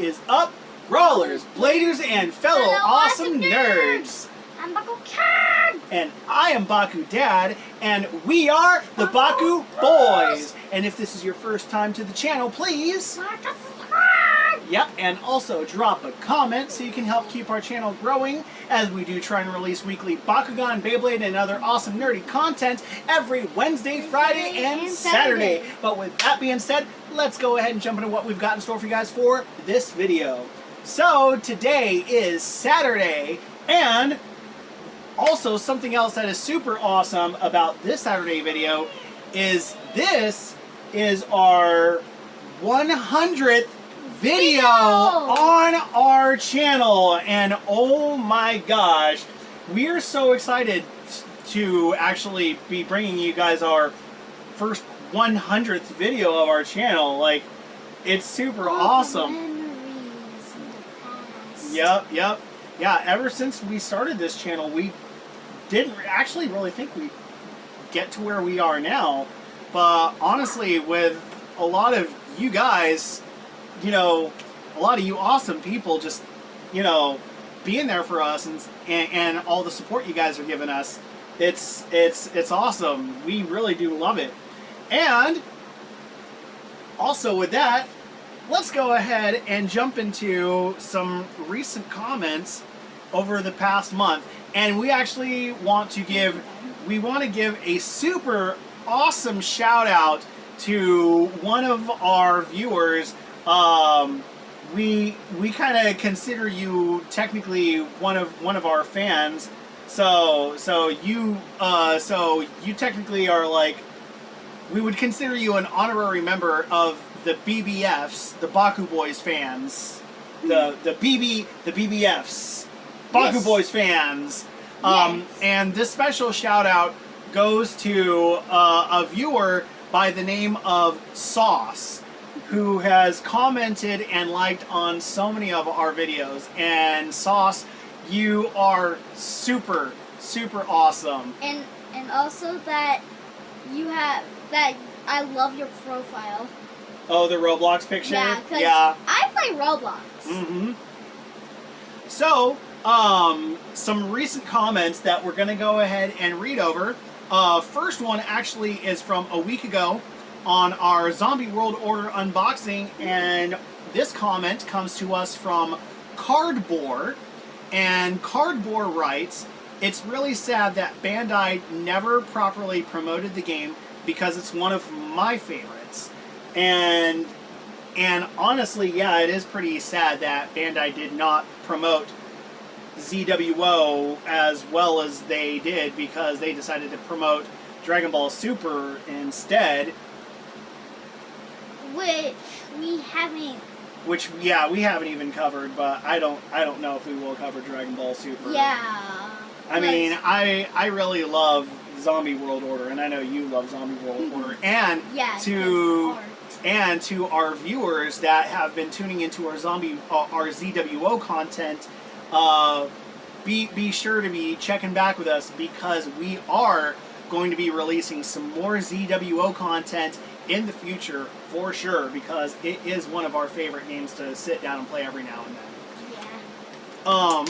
is up, brawlers, bladers, and fellow awesome nerds? I'm Bakugan! And I am Baku Dad, and we are the Baku Boys. And if this is your first time to the channel, please subscribe! Yep, and also drop a comment so you can help keep our channel growing as we do try and release weekly Bakugan, Beyblade, and other awesome nerdy content every Wednesday, Friday, and Saturday. But with that being said, let's go ahead and jump into what we've got in store for you guys for this video. So today is Saturday, and also something else that is super awesome about this Saturday video is this is our 100th video on our channel, and oh my gosh, we are so excited to actually be bringing you guys our first 100th video of our channel. Like, it's super awesome. Yep. Yeah, ever since we started this channel, we didn't actually really think we'd get to where we are now. But honestly, with a lot of you guys, you know, a lot of you awesome people just, you know, being there for us and all the support you guys are giving us, it's awesome. We really do love it. And also with that, let's go ahead and jump into some recent comments over the past month. And we actually want to give a super awesome shout out to one of our viewers. We kind of consider you technically one of our fans. So you technically are, like, we would consider you an honorary member of the BBFs, the Baku Boys fans, the BBFs, Baku Boys fans. And this special shout out goes to a viewer by the name of Sauce, who has commented and liked on so many of our videos. And Sauce, you are super awesome. And also that I love your profile. Oh, the Roblox picture? Yeah. I play Roblox. Mm-hmm. So, some recent comments that we're going to go ahead and read over. First one actually is from a week ago on our Zombie World Order unboxing, and this comment comes to us from Cardboard, and Cardboard writes, "It's really sad that Bandai never properly promoted the game because it's one of my favorites." And honestly, yeah, it is pretty sad that Bandai did not promote ZWO as well as they did, because they decided to promote Dragon Ball Super instead. Which we haven't even covered, but I don't know if we will cover Dragon Ball Super. Yeah. I mean, I really love Zombie World Order, and I know you love Zombie World Order. And to our viewers that have been tuning into our ZWO content, be sure to be checking back with us, because we are going to be releasing some more ZWO content in the future for sure, because it is one of our favorite games to sit down and play every now and then. Yeah.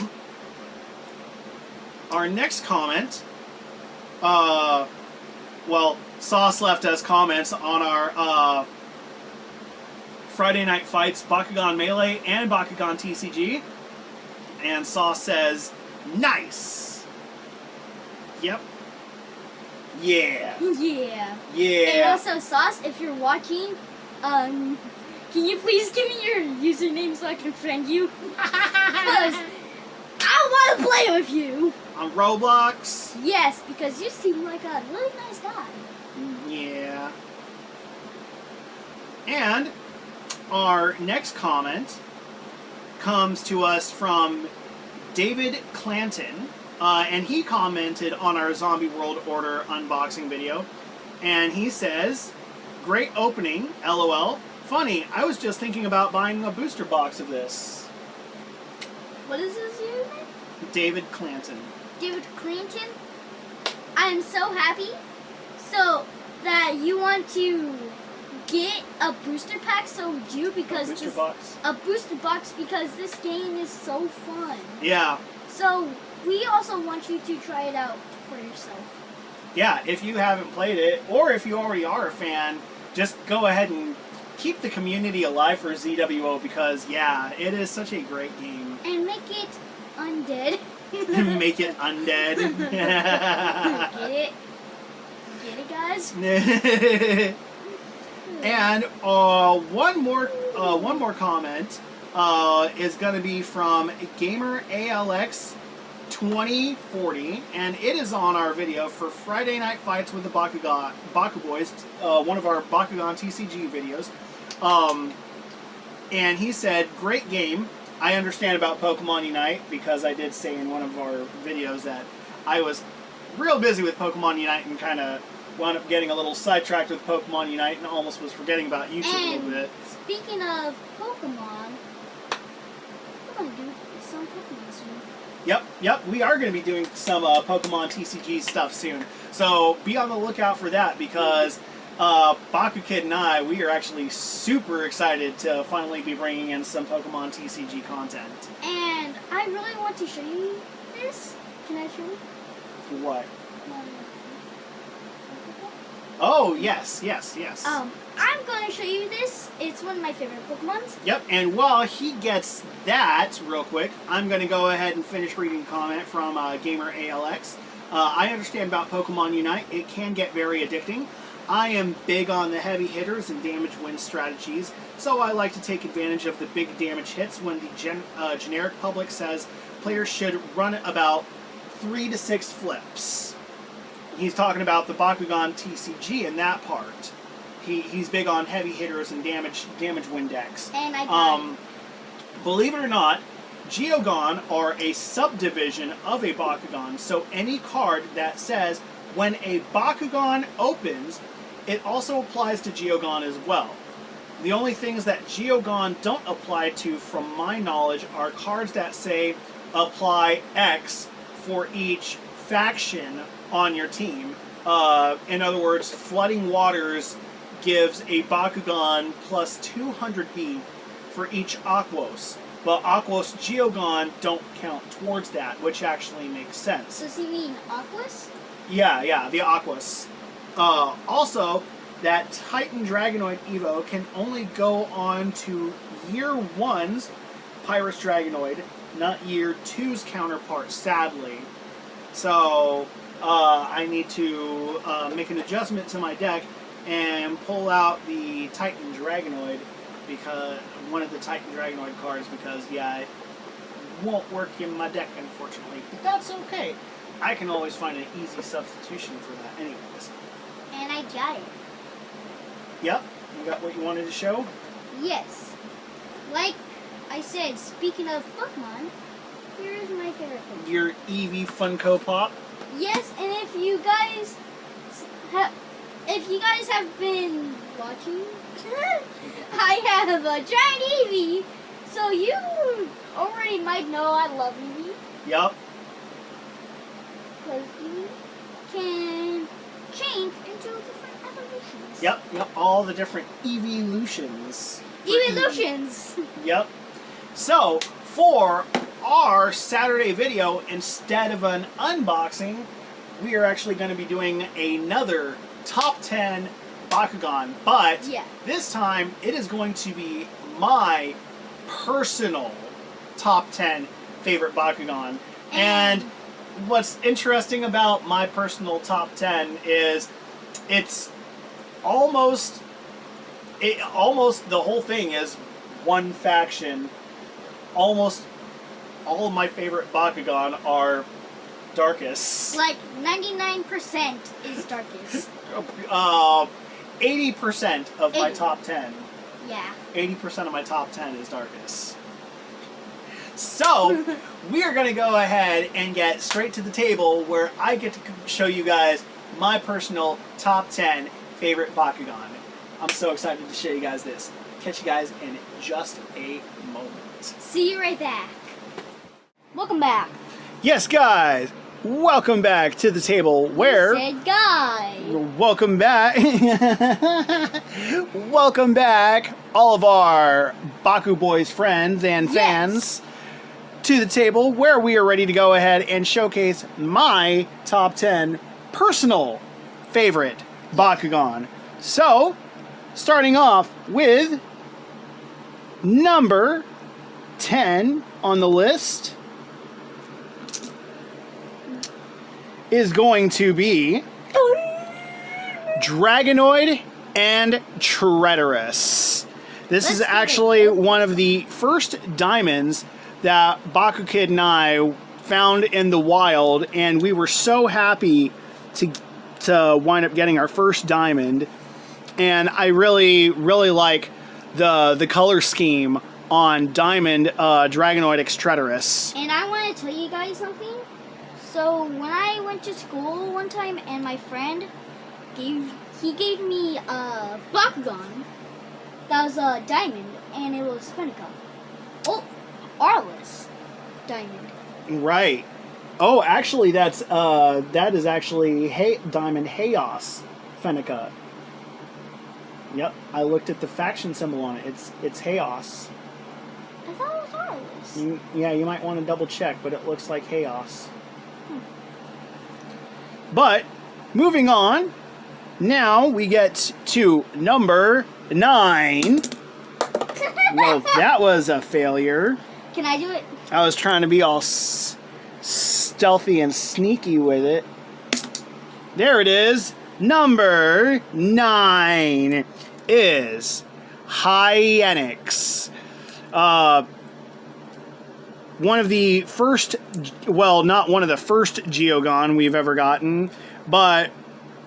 Our next comment, well, Sauce left us comments on our Friday Night Fights Bakugan Melee and Bakugan TCG, and Sauce says, "Nice." Yep. Yeah. And also, Sauce, if you're watching, can you please give me your username so I can friend you? Because I want to play with you. On Roblox? Yes, because you seem like a really nice guy. Yeah. And our next comment comes to us from David Clanton. And he commented on our Zombie World Order unboxing video, and he says, "Great opening, LOL. Funny, I was just thinking about buying a booster box of this." What is his username? David Clanton. David Clanton? I am so happy so that you want to get a booster pack, so would you, because a booster box because this game is so fun. Yeah. So we also want you to try it out for yourself. Yeah, if you haven't played it, or if you already are a fan, just go ahead and keep the community alive for ZWO because, yeah, it is such a great game. And make it undead. Make it undead. Get it? Get it, guys? And one more comment is going to be from Gamer ALX 2040, and it is on our video for Friday Night Fights with the Baku Boys, one of our Bakugan TCG videos. And he said, great game. I understand about Pokemon Unite because I did say in one of our videos that I was real busy with Pokemon Unite and kind of wound up getting a little sidetracked with Pokemon Unite and almost was forgetting about YouTube a little bit. Speaking of Pokemon, we're going to do some Pokemon soon. Yep, we are going to be doing some Pokemon TCG stuff soon. So be on the lookout for that because Baku Kid and I, we are actually super excited to finally be bringing in some Pokemon TCG content. And I really want to show you this. Can I show you? What? Oh, yes. I'm going to show you this. It's one of my favorite Pokemons. Yep, and while he gets that real quick, I'm going to go ahead and finish reading a comment from Gamer ALX. I understand about Pokemon Unite. It can get very addicting. I am big on the heavy hitters and damage win strategies, so I like to take advantage of the big damage hits when the generic public says players should run about 3 to 6 flips. He's talking about the Bakugan TCG in that part. He's big on heavy hitters and damage win decks. And I got it. Believe it or not, Geogon are a subdivision of a Bakugan, so any card that says when a Bakugan opens, it also applies to Geogon as well. The only things that Geogon don't apply to, from my knowledge, are cards that say apply X for each faction on your team. In other words, Flooding Waters gives a Bakugan plus 200B for each Aquos. But Aquos Geogon don't count towards that, which actually makes sense. Does he mean Aquos? Yeah, the Aquos. Also, that Titan Dragonoid Evo can only go on to Year 1's Pyrus Dragonoid, not Year 2's counterpart, sadly. So, I need to make an adjustment to my deck and pull out the Titan Dragonoid, because one of the Titan Dragonoid cards, because, yeah, it won't work in my deck, unfortunately. But that's okay. I can always find an easy substitution for that anyways. And I got it. Yep, you got what you wanted to show? Yes. Like I said, speaking of Pokemon, here is my favorite Pokemon. Your Eevee Funko Pop? Yes, and if you guys have been watching, I have a giant Eevee, so you already might know I love Eevee. Yep. Because Eevee can change into different evolutions. Yep, all the different evolutions. Evolutions! Yep. So, for our Saturday video, instead of an unboxing, we are actually going to be doing another top 10 Bakugan, but this time it is going to be my personal top 10 favorite Bakugan. And what's interesting about my personal top 10 is it's almost the whole thing is one faction. Almost all of my favorite Bakugan are Darkus. Like 99% is Darkus. 80% of my top 10. Yeah. 80% of my top 10 is Darkus. So, we are going to go ahead and get straight to the table where I get to show you guys my personal top 10 favorite Bakugan. I'm so excited to show you guys this. Catch you guys in just a moment. See you right back. Welcome back. Yes, guys. Welcome back to the table where... You said guys. Welcome back. Welcome back, all of our Baku Boys friends and fans, to the table where we are ready to go ahead and showcase my top 10 personal favorite Bakugan. So, starting off with number 10 on the list is going to be Dragonoid and Treacherous. This is actually one of the first diamonds that Baku Kid and I found in the wild, and we were so happy to wind up getting our first diamond. And I really like the color scheme on Diamond Dragonoid X Treacherous. And I want to tell you guys something. So when I went to school one time, and my friend gave me a Bakugan that was a diamond, and it was Fenica. Oh, Arliss diamond. Right. Oh, actually, that is actually Diamond Chaos Fenica. Yep, I looked at the faction symbol on it. It's Chaos. I thought it was Arliss. Yeah, you might want to double check, but it looks like Chaos. But, moving on, now we get to number 9. Well, that was a failure. Can I do it? I was trying to be all stealthy and sneaky with it. There it is. Number 9 is Hyenix. One of the first, well, not one of the first Geogon we've ever gotten, but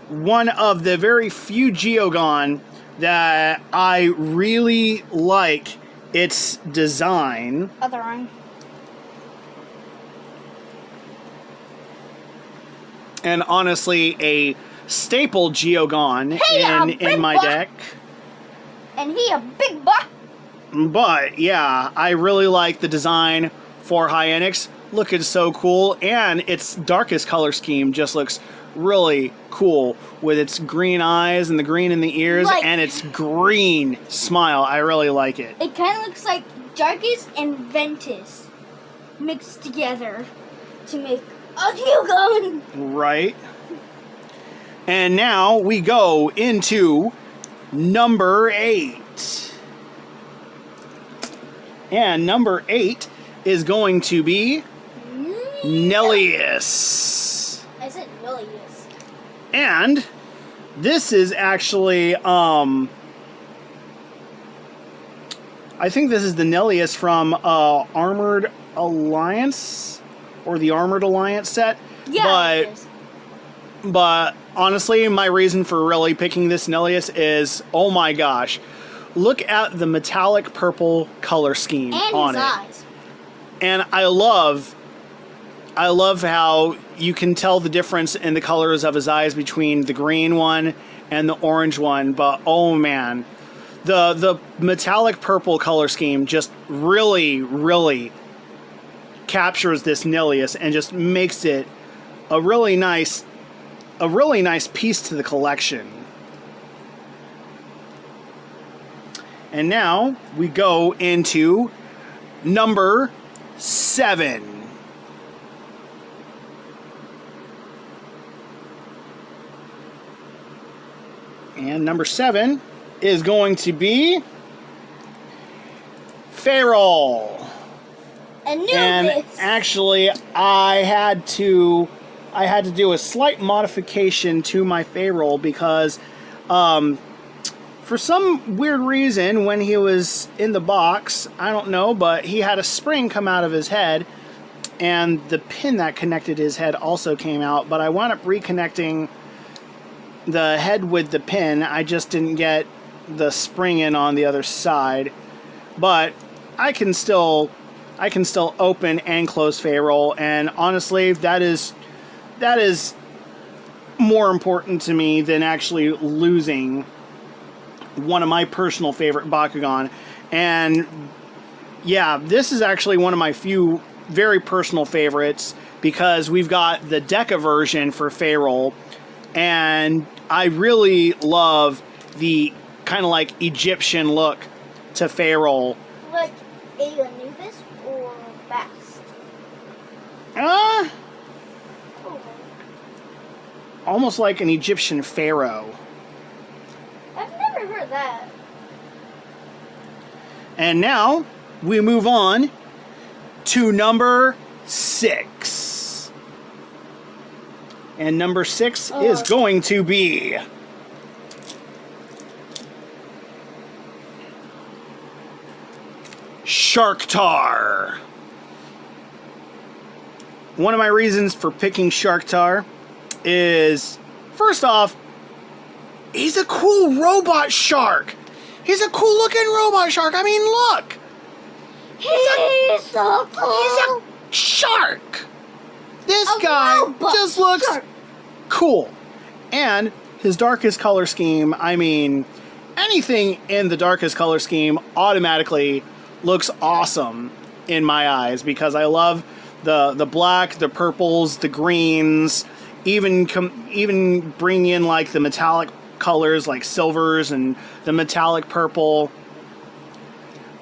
one of the very few Geogon that I really like its design. Other eye. And honestly, a staple Geogon in my deck. And he a big buck. But yeah, I really like the design for Hyenix. Looking so cool, and its darkest color scheme just looks really cool with its green eyes and the green in the ears and its green smile. I really like it. It kind of looks like Darkest and Ventus mixed together to make a Geogon. Right. And now we go into number 8. And number 8 is going to be Nellius. I said Nellius. And this is actually, I think this is the Nellius from Armored Alliance, or the Armored Alliance set. Yeah, it is. But honestly, my reason for really picking this Nellius is, oh my gosh, look at the metallic purple color scheme on it. And his eyes. And I love how you can tell the difference in the colors of his eyes between the green one and the orange one. But oh man, the metallic purple color scheme just really captures this Nellius and just makes it a really nice piece to the collection. And now we go into number 7. And number 7 is going to be Feral. I knew And this. actually, I had to do a slight modification to my Feral because for some weird reason, when he was in the box, I don't know, but he had a spring come out of his head, and the pin that connected his head also came out, but I wound up reconnecting the head with the pin. I just didn't get the spring in on the other side, but I can still open and close Feral, and honestly, that is more important to me than actually losing one of my personal favorite Bakugan. And yeah, this is actually one of my few very personal favorites because we've got the Deca version for Feral And I really love the kind of like Egyptian look to Feral. Like Anubis or Bast? Almost like an Egyptian pharaoh. I've never heard that. And now we move on to number 6. And number 6 is going to be Sharktar. One of my reasons for picking Sharktar is, first off, he's a cool robot shark. He's a cool looking robot shark. I mean, look. He's so cool. He's a shark. This guy just looks cool. And his darkest color scheme, I mean, anything in the darkest color scheme automatically looks awesome in my eyes because I love the black, the purples, the greens, even bring in like the metallic colors like silvers and the metallic purple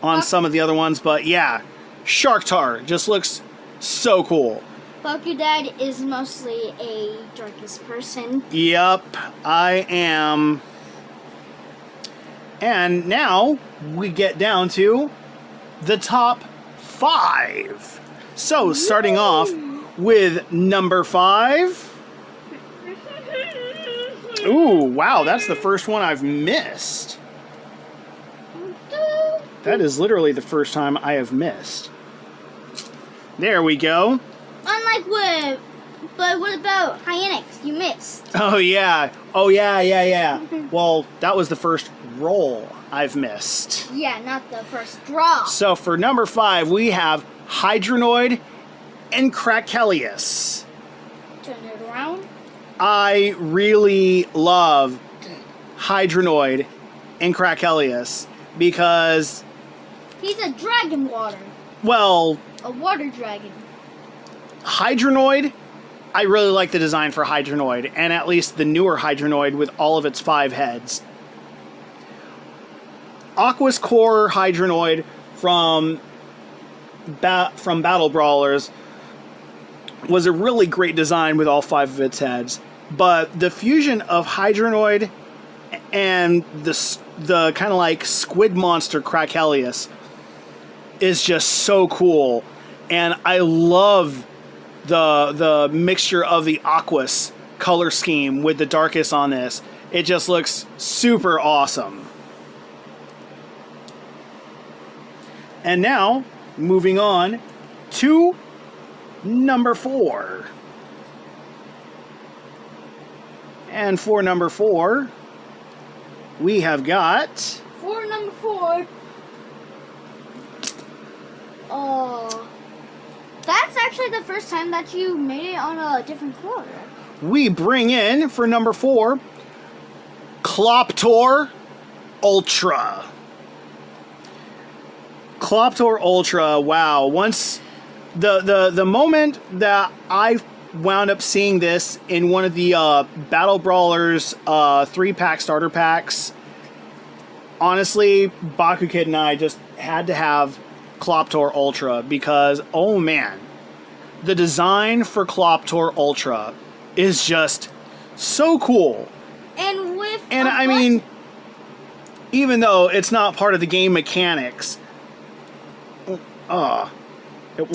on some of the other ones. But yeah, Sharktar just looks so cool. Bakudad is mostly a darkest person. Yep, I am. And now we get down to the top 5. So starting off with number 5. Ooh, wow, that's the first one I've missed. That is literally the first time I have missed. There we go. Unlike but what about Hyanix? You missed. Oh yeah. Oh yeah. Well, that was the first roll I've missed. Yeah, not the first draw. So for number 5, we have Hydronoid and Crackelius. Turn it around. I really love Hydronoid and Crackelius because he's a dragon water. Well, a water dragon. Hydronoid, I really like the design for Hydronoid, and at least the newer Hydronoid with all of its 5 heads. Aqua's Core Hydronoid from Battle Brawlers was a really great design with all 5 of its heads, but the fusion of Hydronoid and the kind of like squid monster Crackelius is just so cool, and I love the mixture of the Aquas color scheme with the darkest on this. It just looks super awesome. And now, moving on to number 4. And for number 4, we have got... For number 4... Oh... That's actually the first time that you made it on a different color. We bring in, for number 4, Cloptor Ultra. Cloptor Ultra, wow. Once the moment that I wound up seeing this in one of the Battle Brawlers 3-pack starter packs, honestly, Bakugan and I just had to have Cloptor Ultra because, oh man, the design for Cloptor Ultra is just so cool. And I mean, even though it's not part of the game mechanics, it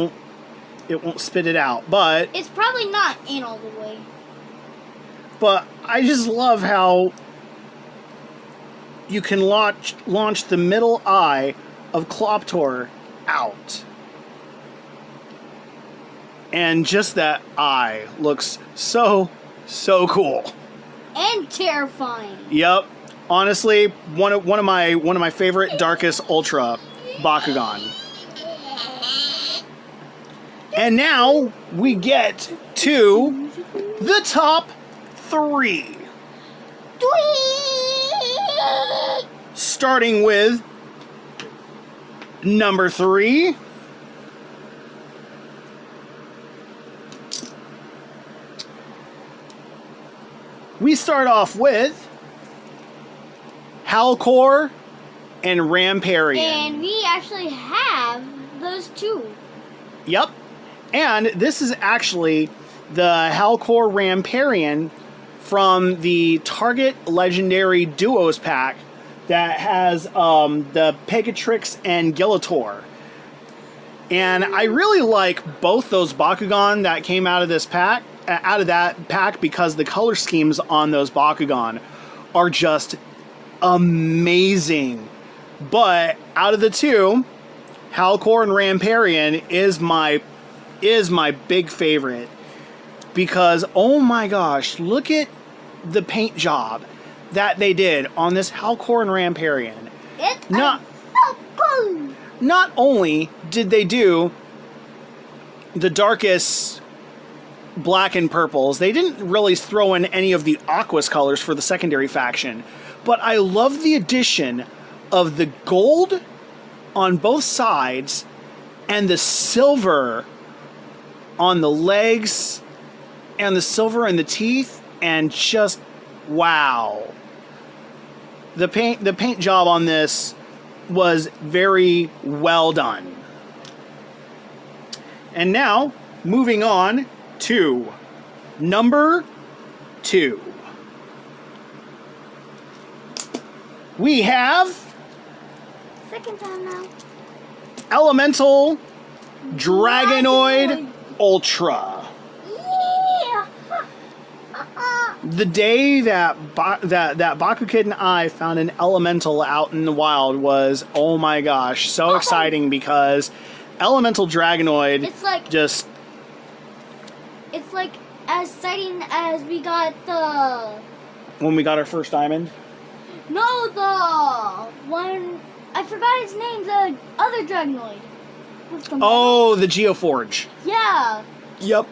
won't spit it out, but it's probably not in all the way. But I just love how you can launch the middle eye of Cloptor out. And just that eye looks so cool. And terrifying. Yep. Honestly, one of my favorite Darkest Ultra Bakugan. And now we get to the top 3. Starting with number 3. we start off with Halcor and Ramparian. And we actually have those two. Yep. And this is actually the Halcor Ramparian from the Target Legendary Duos pack that has the Pegatrix and Gillator. And I really like both those Bakugan that came out of this pack, because the color schemes on those Bakugan are just amazing. But out of the two, Halcor and Ramparian is my big favorite, because oh my gosh, look at the paint job that they did on this Halcor and Ramparian. It's so cool. Not only did they do the darkest black and purples, they didn't really throw in any of the aqueous colors for the secondary faction, but I love the addition of the gold on both sides and the silver on the legs and the silver in the teeth, and just wow. The paint job on this was very well done. And now, moving on to number 2. We have Second time now. Elemental Dragonoid Ultra. Yeah. The day that Bakukid and I found an elemental out in the wild was, oh my gosh, so exciting, because Elemental Dragonoid It's like as exciting as we got when we got our first diamond. No, the one I forgot his name. The other Dragonoid. What's the Oh, the Geoforge. Yeah. Yep.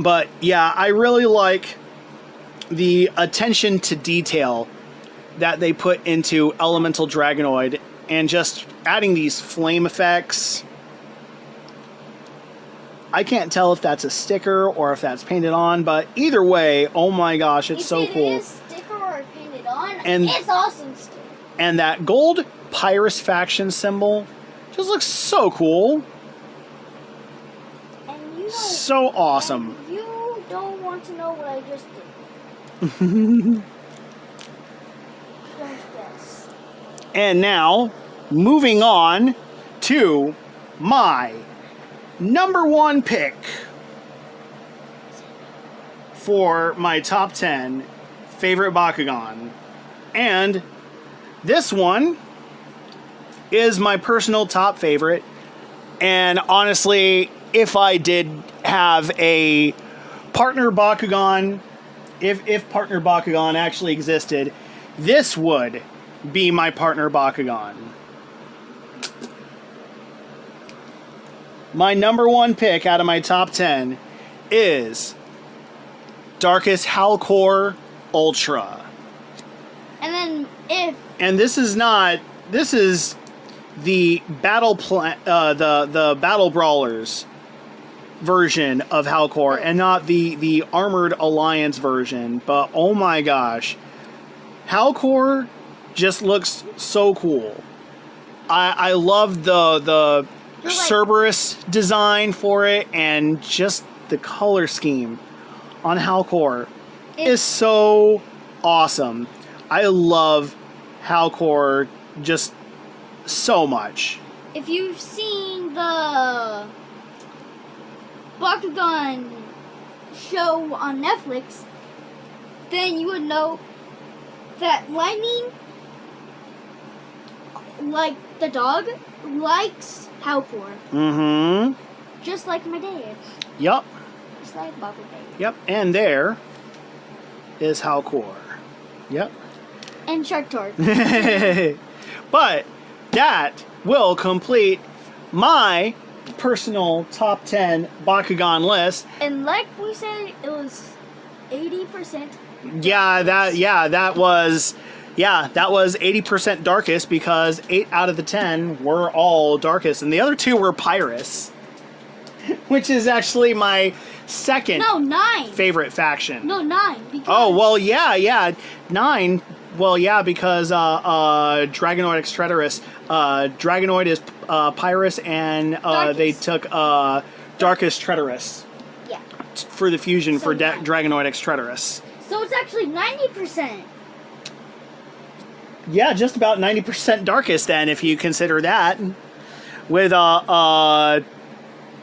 But yeah, I really like the attention to detail that they put into Elemental Dragonoid, and just adding these flame effects. I can't tell if that's a sticker or if that's painted on, but either way, oh my gosh, it's so cool. If it is sticker or painted on, And it's awesome still. And that gold Pyrus faction symbol just looks so cool. And you don't, So awesome. and you don't want to know what I just did. Just this. And now, moving on to my number 1 pick for my top 10 favorite Bakugan. And this one is my personal top favorite. And honestly, if I did have a partner Bakugan, if partner Bakugan actually existed, this would be my partner Bakugan. My number 1 pick out of my top 10 is Darkest Halcor Ultra. And then And this is the the Battle Brawlers version of Halcor, and not the Armored Alliance version. But oh my gosh, Halcor just looks so cool. I love the Cerberus design for it, and just the color scheme on Halcor is so awesome. I love Halcor just so much. if you've seen the Bakugan show on Netflix, then you would know that Lightning, like the dog, likes Halcor. Mm-hmm. Just like my dad. Yup. Just like Bakugan. Yep. And there is Halcor. Yep. And Shark Torque. But that will complete my personal top 10 Bakugan list. And like we said, it was 80%. That was 80% darkest, because 8 out of the 10 were all darkest, and the other 2 were Pyrus, which is actually my second No, 9. favorite faction. No, 9. Because Oh, well, yeah. 9. Well, yeah, because Dragonoid Extraterus. Dragonoid is Pyrus, and they took Darkest Treterus Yeah. for the fusion So for nine. Dragonoid Extraterus. So it's actually 90%. Yeah, just about 90% Darkest, then, if you consider that. With a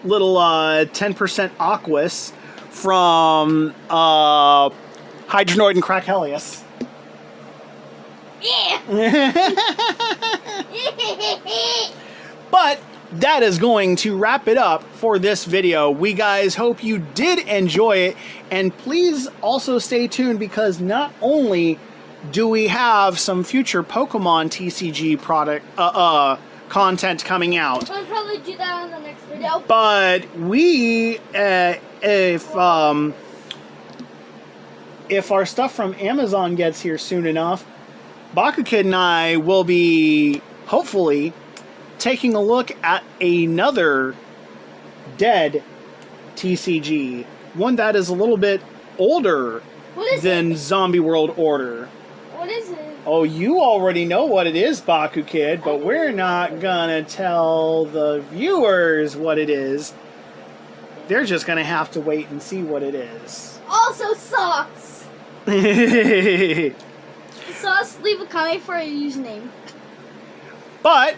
little 10% Aquas from Hydronoid and Crackhelius. Yeah. But that is going to wrap it up for this video. We guys hope you did enjoy it, and please also stay tuned, because not only do we have some future Pokemon TCG product content coming out, We'll probably do that on the next video. but we if our stuff from Amazon gets here soon enough, Bakugan and I will be hopefully taking a look at another dead TCG, one that is a little bit older What is than it? Zombie World Order. What is it? Oh, you already know what it is, Baku Kid, but we're not gonna tell the viewers what it is. They're just gonna have to wait and see what it is. Also, Sauce. Sauce, leave a comment for a username. But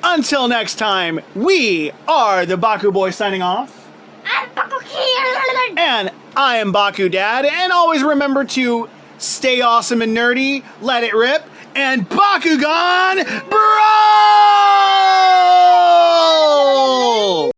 until next time, we are the Baku Boys signing off. I'm Bakugan. And I am Baku Dad, and always remember to stay awesome and nerdy, let it rip, and Bakugan Brawl!